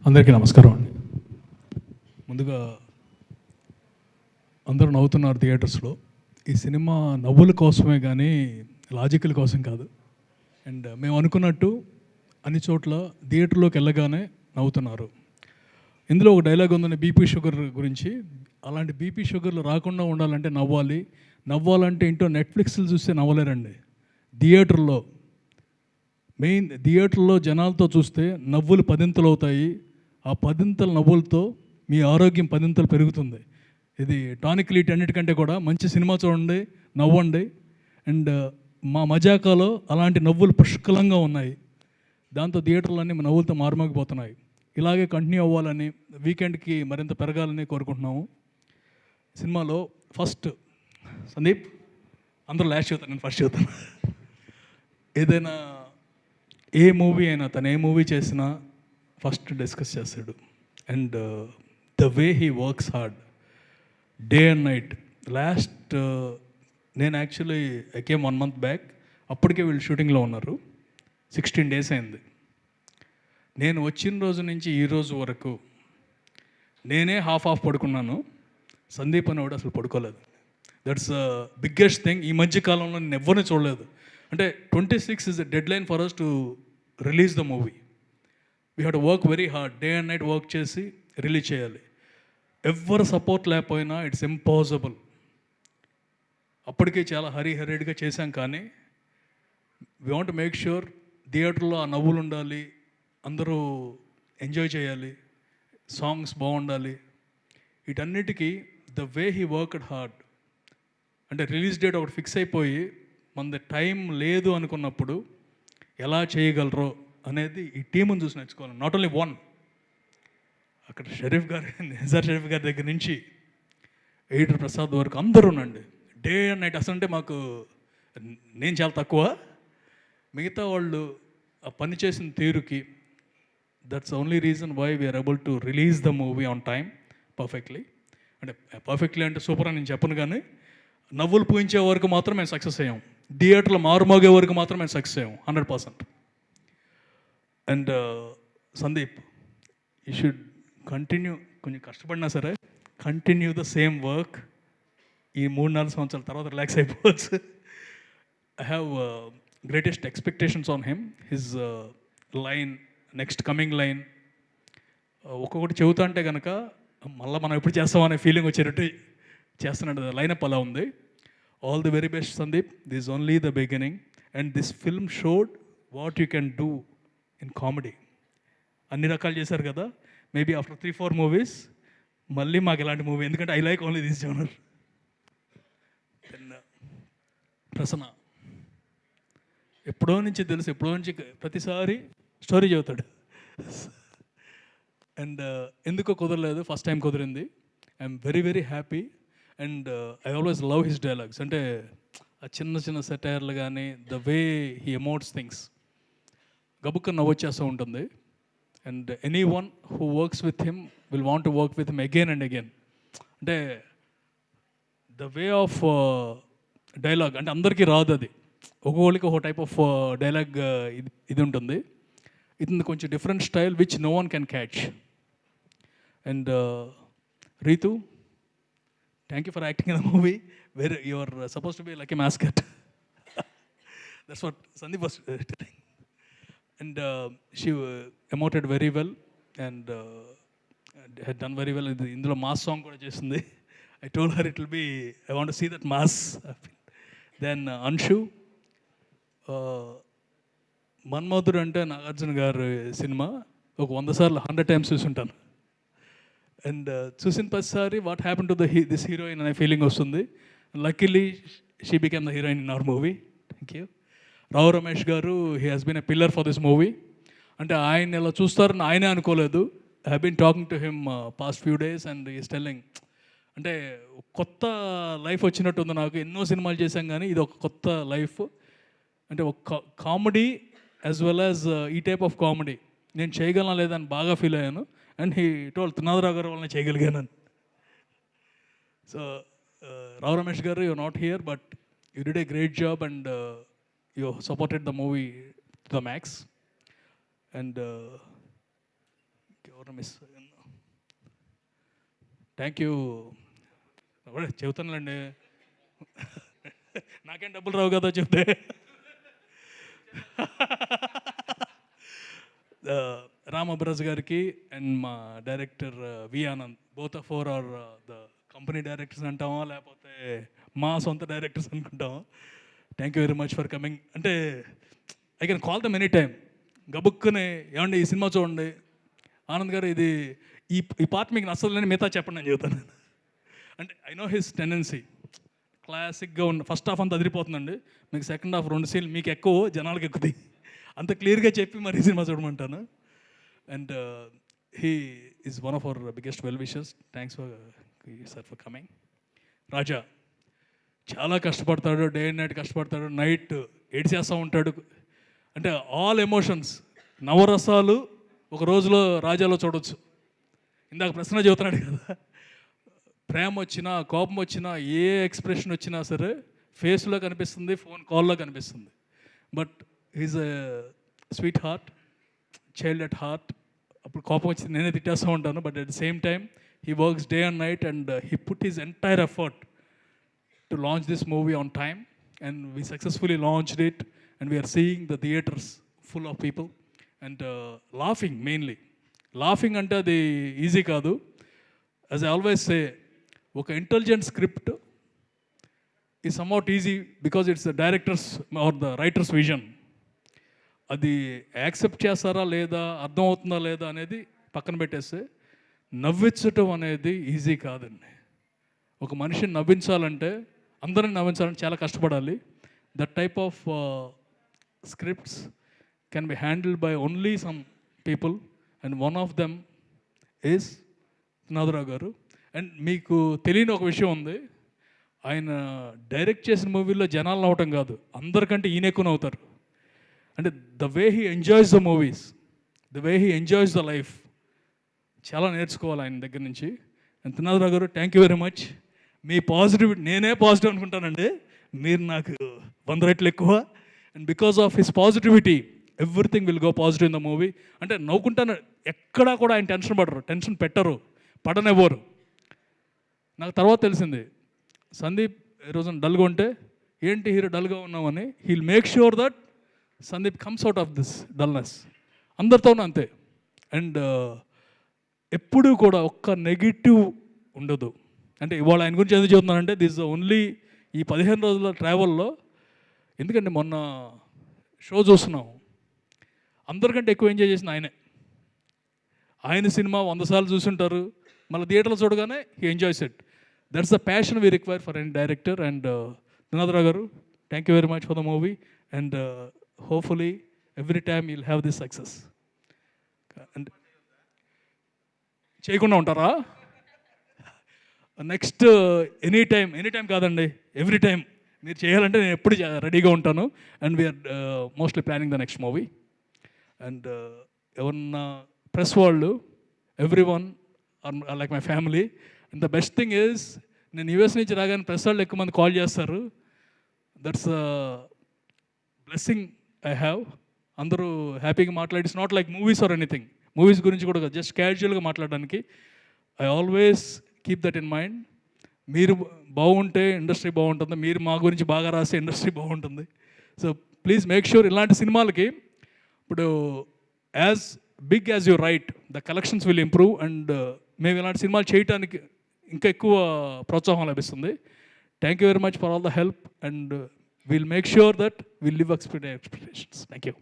అందరికీ నమస్కారం అండి. ముందుగా అందరూ నవ్వుతున్నారు థియేటర్స్లో. ఈ సినిమా నవ్వుల కోసమే కానీ లాజికల్ కోసం కాదు. అండ్ మేము అనుకున్నట్టు అన్ని చోట్ల థియేటర్లోకి వెళ్ళగానే నవ్వుతున్నారు. ఇందులో ఒక డైలాగ్ ఉందని బీపీ షుగర్ గురించి. అలాంటి బీపీ షుగర్లు రాకుండా ఉండాలంటే నవ్వాలి. నవ్వాలంటే ఇంట్లో నెట్ఫ్లిక్స్లు చూస్తే నవ్వలేరండి. థియేటర్లో జనాలతో చూస్తే నవ్వులు పదింతలు అవుతాయి. ఆ పదింతల నవ్వులతో మీ ఆరోగ్యం పదింతలు పెరుగుతుంది. ఇది టానిక్లు అన్నిటికంటే కూడా మంచి సినిమా చూడండి, నవ్వండి. అండ్ మా మజాకాలో అలాంటి నవ్వులు పుష్కలంగా ఉన్నాయి. దాంతో థియేటర్లన్నీ నవ్వులతో మారుమోగిపోతున్నాయి. ఇలాగే కంటిన్యూ అవ్వాలని, వీకెండ్కి మరింత పెరగాలని కోరుకుంటున్నాము. సినిమాలో ఫస్ట్ సందీప్, అందరూ లాస్ట్ చెబుతాను, నేను ఫస్ట్ చెబుతాను. ఏదైనా ఏ మూవీ అయినా తను ఏ మూవీ చేసినా ఫస్ట్ డిస్కస్ చేస్తాడు. And the way he works hard day and night. నేను actually I came 1 month back. అప్పటికే వీళ్ళు షూటింగ్లో ఉన్నారు. 16 days అయింది. నేను వచ్చిన రోజు నుంచి ఈ రోజు వరకు నేనే హాఫ్ పడుకున్నాను. సందీప్ అనేవాడు అసలు పడుకోలేదు. That's biggest thing. ఈ మధ్య కాలంలో నేను ఎవరిని చూడలేదు. అంటే 26 is a deadline for us to release the movie. We have to work very hard, day and night work చేసి రిలీజ్ చేయాలి. ఎవరు సపోర్ట్ లేకపోయినా ఇట్స్ ఇంపాసిబుల్. అప్పటికే చాలా హరీడ్గా చేశాం, కానీ వీ వాంట్ మేక్ ష్యూర్ థియేటర్లో ఆ నవ్వులు ఉండాలి, అందరూ ఎంజాయ్ చేయాలి, సాంగ్స్ బాగుండాలి. వీటన్నిటికీ the way he worked hard. అంటే రిలీజ్ డేట్ ఒకటి ఫిక్స్ అయిపోయి మన టైం లేదు అనుకున్నప్పుడు ఎలా చేయగలరో అనేది ఈ టీముని చూసి నేర్చుకోవాలి. నాట్ ఓన్లీ వన్, అక్కడ నిజార్ షరీఫ్ గారి దగ్గర నుంచి ఎడిటర్ ప్రసాద్ వరకు అందరూ ఉండండి. Day and night. అసలు అంటే మాకు నేను చాలా తక్కువ, మిగతా వాళ్ళు ఆ పని చేసిన తీరుకి that's only reason why we are able to release the movie on time perfectly. అంటే పర్ఫెక్ట్లీ అంటే సూపర్ అని నేను చెప్పను, కానీ నవ్వులు పూయించే వరకు మాత్రం మేము సక్సెస్ అయ్యాం. థియేటర్లో మారుమోగే వరకు మాత్రం మేము సక్సెస్ అయ్యాం 100%. And Sandeep, you should continue. కొంచెం కష్టపడినా సరే కంటిన్యూ ద సేమ్ వర్క్. ఈ 3-4 సంవత్సరాల తర్వాత రిలాక్స్ అయిపోవచ్చు. I have greatest expectations on him. His line, next coming line ఒక్కొక్కటి చెబుతా అంటే కనుక మళ్ళీ మనం ఎప్పుడు చేస్తామనే ఫీలింగ్ వచ్చేటట్టు చేస్తున్నట్టు లైనప్ అలా ఉంది. All the very best Sandeep. This only the beginning. And this film showed what you can do in comedy. అన్ని రకాలు చేశారు కదా. మేబీ ఆఫ్టర్ 3-4 movies మళ్ళీ మాకు ఇలాంటి మూవీ, ఎందుకంటే I like only this genre. Then Prasanna ఎప్పుడో నుంచి తెలుసు, ఎప్పుడో నుంచి ప్రతిసారి స్టోరీ చెబుతాడు. అండ్ ఎందుకో కుదరలేదు, ఫస్ట్ టైం కుదిరింది. I'm very very happy. And I always love his dialogues. అంటే ఆ చిన్న చిన్న సెటైర్లు కానీ, the way he emotes things గబుక్క నవ్వొచ్చేస్తూ ఉంటుంది. And anyone who works with him will want to work with him again and again. అంటే ద వే ఆఫ్ డైలాగ్ అంటే అందరికీ రాదు అది. ఒక్కొక్కరికి ఒక టైప్ ఆఫ్ డైలాగ్ ఇది ఉంటుంది. ఇది కొంచెం different style which no one can catch. And Ritu, thank you for acting in the movie where you are supposed to be like a mascot. That's what Sandeep was telling. And she emoted very well and had done very well. Indulo mass song kuda chestundi. I told her it will be, I want to see that mass. Then Anshu, మన్మధుడు అంటే నాగార్జున గారి cinema ఒక 100 సార్లు 100 times చూసుంటాను. And చూసిన ప్రతిసారి what happen to this heroine అనే feeling వస్తుంది. Luckily she became the heroine in our movie. Thank you. Rao Ramesh garu, he has been a pillar for this movie. అంటే ఆయన ఇలా చూస్తారని ఆయనే అనుకోలేదు. I have been talking to him past few days and is telling, అంటే కొత్త life వచ్చినట్టు ఉంది నాకు. ఎన్నో సినిమాలు చేశాం కానీ ఇది ఒక కొత్త లైఫ్. అంటే ఒక కామెడీ యాజ్ వెల్ యాజ్ ఈ టైప్ ఆఫ్ కామెడీ నేను చేయగలనా లేదని బాగా ఫీల్ అయ్యాను. అండ్ హీ టోల్ త్రినాథరావు గారు వాళ్ళని చేయగలిగాను. సో రావు రమేష్ గారు, you not here but you did a great job and you supported the movie to the max. And ఎవరు మిస్ థ్యాంక్ యూ. చెబుతానులేండి, నాకేం డబ్బులు రావు కదా చెప్తే. రామ్ అబ్రాజ్ గారికి అండ్ మా director V Anand, both of four are the company directors అంటామా లేకపోతే మా సొంత డైరెక్టర్స్ అనుకుంటామా. Thank you very much for coming. అంటే I can call them any time. గబుక్కునే ఏమండి ఈ సినిమా చూడండి, ఆనంద్ గారు ఇది ఈ పార్ట్ మీకు నచ్చలేని మిగతా చెప్పండి నేను చెబుతాను. అంటే ఐ నో హిస్ టెండెన్సీ, క్లాసిక్గా ఉన్న ఫస్ట్ హాఫ్ అంతా అదిరిపోతుందండి, మీకు సెకండ్ హాఫ్ 2 సీన్లు మీకు ఎక్కువ జనాలకు ఎక్కుతాయి, అంత క్లియర్గా చెప్పి మరి సినిమా చూడమంటాను. And he is one of our biggest well wishers. Thanks sir for coming. Raja చాలా కష్టపడతాడు, డే అండ్ నైట్ కష్టపడతాడు, నైట్ ఏడ్చేస్తూ ఉంటాడు. అంటే ఆల్ ఎమోషన్స్, నవరసాలు ఒక రోజులో రాజాలో చూడవచ్చు. ఇందాక ప్రశ్న చెబుతున్నాడు కదా, ప్రేమ వచ్చినా కోపం వచ్చినా ఏ ఎక్స్ప్రెషన్ వచ్చినా సరే ఫేస్లో కనిపిస్తుంది, ఫోన్ కాల్లో కనిపిస్తుంది. But is a sweet heart, child at heart. అప్పుడు కోపం వచ్చింది నేనే తిట్టేస్తూ ఉంటాను, but at the same time he works day and night and he put his entire effort to launch this movie on time, and we successfully launched it, and we are seeing the theaters full of people and laughing mainly. Laughing ante adi easy kaadu. As I always say, oka intelligent script is somewhat easy because it's the director's or the writer's vision. అది accept చేస్తారా లేదా, అర్థం అవుతుందా లేదా అనేది పక్కన పెట్టేస్తే, నవ్వించటం అనేది ఈజీ కాదండి. ఒక మనిషిని నవ్వించాలంటే, అందరిని నవ్వించాలంటే చాలా కష్టపడాలి. That type of scripts can be handled by only some people and one of them is Natharao garu. And మీకు తెలియని ఒక విషయం ఉంది, ఆయన డైరెక్ట్ చేసిన మూవీలో జనాలు నవ్వటం కాదు, అందరికంటే ఈయన ఎక్కువ నవ్వుతారు. అంటే the way he enjoys the movies, the way he enjoys the life, చాలా నేర్చుకోవాలి ఆయన దగ్గర నుంచి. And Trinatharao garu, thank you very much. Me positivity, నేనే పాజిటివ్ అనుకుంటానండి, మీరు నాకు 100 రెట్లు ఎక్కువ. And because of his positivity everything will go positive in the movie. అంటే నవ్వుకుంటాను, ఎక్కడా కూడా ఆయన టెన్షన్ పడరు, టెన్షన్ పెట్టరు, పడనివ్వరు. నాకు తర్వాత తెలిసింది, సందీప్ ఈ రోజున డల్గా ఉంటే ఏంటి హీరో డల్గా ఉన్నామని, heal make sure that Sandeep comes out of this dullness. అందరితోనూ అంతే. అండ్ ఎప్పుడూ కూడా ఒక్క నెగిటివ్ ఉండదు. అంటే ఇవాళ ఆయన గురించి ఎందుకు చెబుతున్నానంటే, దిస్ ఓన్లీ ఈ 15 రోజుల ట్రావెల్లో, ఎందుకంటే మొన్న షో చూస్తున్నాం, అందరికంటే ఎక్కువ ఎంజాయ్ చేసిన ఆయనే. ఆయన సినిమా 100 సార్లు చూసుంటారు, మళ్ళీ థియేటర్లో చూడగానే he enjoys it. That's the passion we require for an director. And Trinatharao garu, thank you very much for the movie and hopefully every time you'll have this success. And చేయకుండా ఉంటారా? నెక్స్ట్ ఎనీ టైం కాదండి, every time మీరు చేయాలంటే నేను ఎప్పుడు రెడీగా ఉంటాను. And we are mostly planning the next movie. And ఎవరన్నా ప్రెస్ వాళ్ళు, everyone are like my family. And the best thing is, నేను యూఎస్ నుంచి రాగానే ప్రెస్ వాళ్ళు ఎక్కువ మంది కాల్ చేస్తారు. That's blessing I have. అందరూ హ్యాపీగా మాట్లాడి, it's not like movies or anything, movies గురించి కూడా జస్ట్ క్యాజువల్గా మాట్లాడడానికి. I always keep that in mind. మీరు బాగుంటే ఇండస్ట్రీ బాగుంటుంది, మీరు మా గురించి బాగా రాస్తే ఇండస్ట్రీ బాగుంటుంది. సో ప్లీజ్ మేక్ ష్యూర్ ఇలాంటి సినిమాలకి, ఇప్పుడు as big as you right, the collections will improve. And మేము ఇలాంటి సినిమాలు చేయడానికి ఇంకా ఎక్కువ ప్రోత్సాహం లభిస్తుంది. Thank you very much for all the help and will make sure that will live expectations. Thank you.